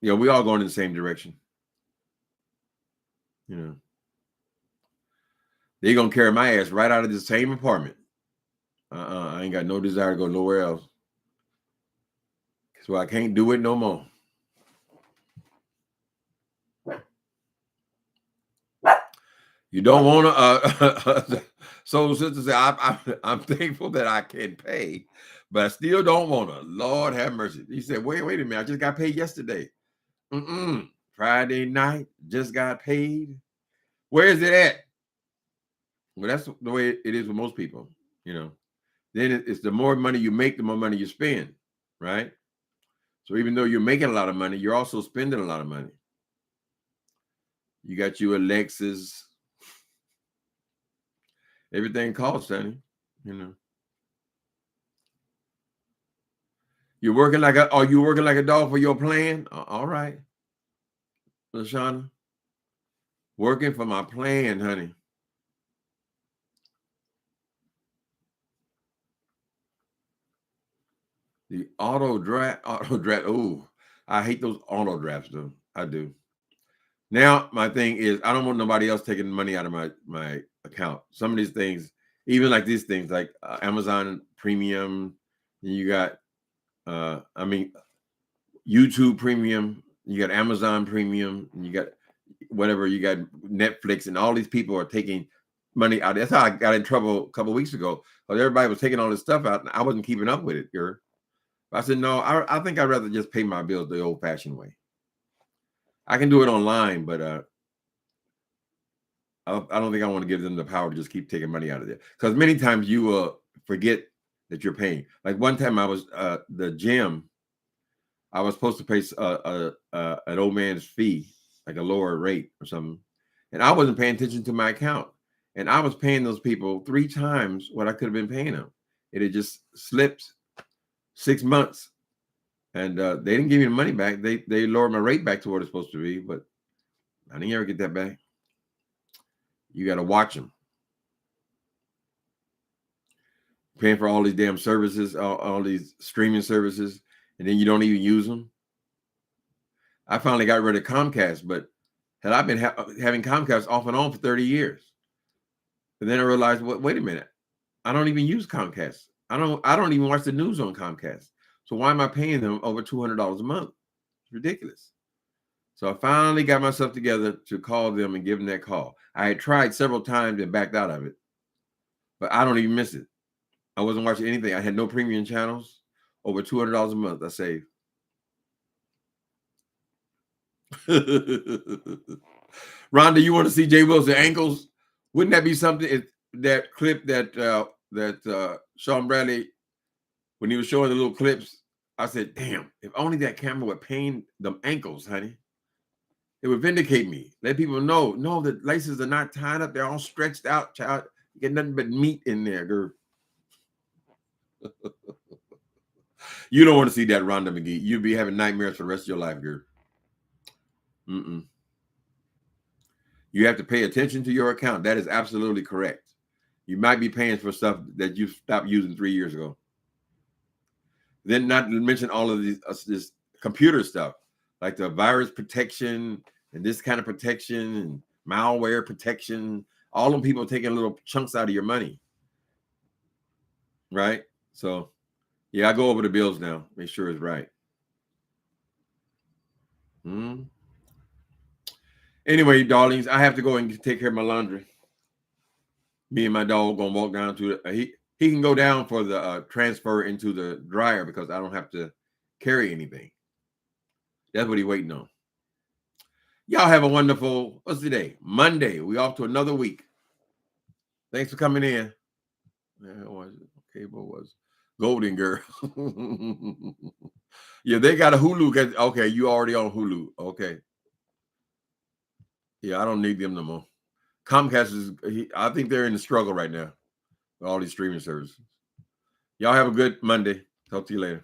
we all going in the same direction. They're gonna carry my ass right out of the same apartment. I ain't got no desire to go nowhere else. So I can't do it no more. You don't want to. So sister say, I'm thankful that I can pay, but I still don't want to. Lord have mercy. He said, wait a minute. I just got paid yesterday. Friday night, just got paid. Where is it at? Well, that's the way it is with most people. Then it's the more money you make, the more money you spend, right? So even though you're making a lot of money, you're also spending a lot of money. You got your Lexus. Everything costs, honey. You're working like are you working like a dog for your plan? All right, LaShawna. Working for my plan, honey. The auto draft. Oh, I hate those auto drafts, though. I do. Now, my thing is, I don't want nobody else taking money out of my account. Some of these things, even like these things, like Amazon Premium, you got, YouTube Premium, you got Amazon Premium, and you got whatever, you got Netflix, and all these people are taking money out. That's how I got in trouble a couple of weeks ago, because everybody was taking all this stuff out, and I wasn't keeping up with it, girl. I said, no, I think I'd rather just pay my bills the old-fashioned way. I can do it online, but I don't think I want to give them the power to just keep taking money out of there. Because many times you will forget that you're paying. Like one time I was the gym, I was supposed to pay an old man's fee, like a lower rate or something. And I wasn't paying attention to my account. And I was paying those people 3 times what I could have been paying them. It had just slipped 6 months. And they didn't give me the money back. They lowered my rate back to what it's supposed to be, but I didn't ever get that back. You got to watch them. Paying for all these damn services, all these streaming services, and then you don't even use them. I finally got rid of Comcast, but had I been having Comcast off and on for 30 years. And then I realized, wait a minute, I don't even use Comcast. I don't even watch the news on Comcast. So why am I paying them over $200 a month? It's ridiculous. So I finally got myself together to call them and give them that call. I had tried several times and backed out of it, but I don't even miss it. I wasn't watching anything. I had no premium channels. Over $200 a month I saved. Rhonda, you want to see Jay Wilson ankles? Wouldn't that be something? That clip that Sean Bradley, when he was showing the little clips, I said, damn, if only that camera would pain them ankles, honey. It would vindicate me. Let people know, no, the laces are not tied up. They're all stretched out, child. You get nothing but meat in there, girl. You don't want to see that, Rhonda McGee. You'll be having nightmares for the rest of your life, girl. You have to pay attention to your account. That is absolutely correct. You might be paying for stuff that you stopped using 3 years ago. Then not to mention all of this computer stuff, like the virus protection and this kind of protection and malware protection. All them people taking little chunks out of your money, right? So, yeah, I go over the bills now. Make sure it's right. Anyway, darlings, I have to go and take care of my laundry. Me and my dog gonna walk down to the, he can go down for the transfer into the dryer because I don't have to carry anything. That's what he's waiting on. Y'all have a wonderful, what's the day? Monday. We off to another week. Thanks for coming in. Cable was Golden Girl. Yeah, they got a Hulu. Okay, you already on Hulu. Okay. Yeah, I don't need them no more. Comcast is, I think they're in the struggle right now with all these streaming services. Y'all have a good Monday. Talk to you later.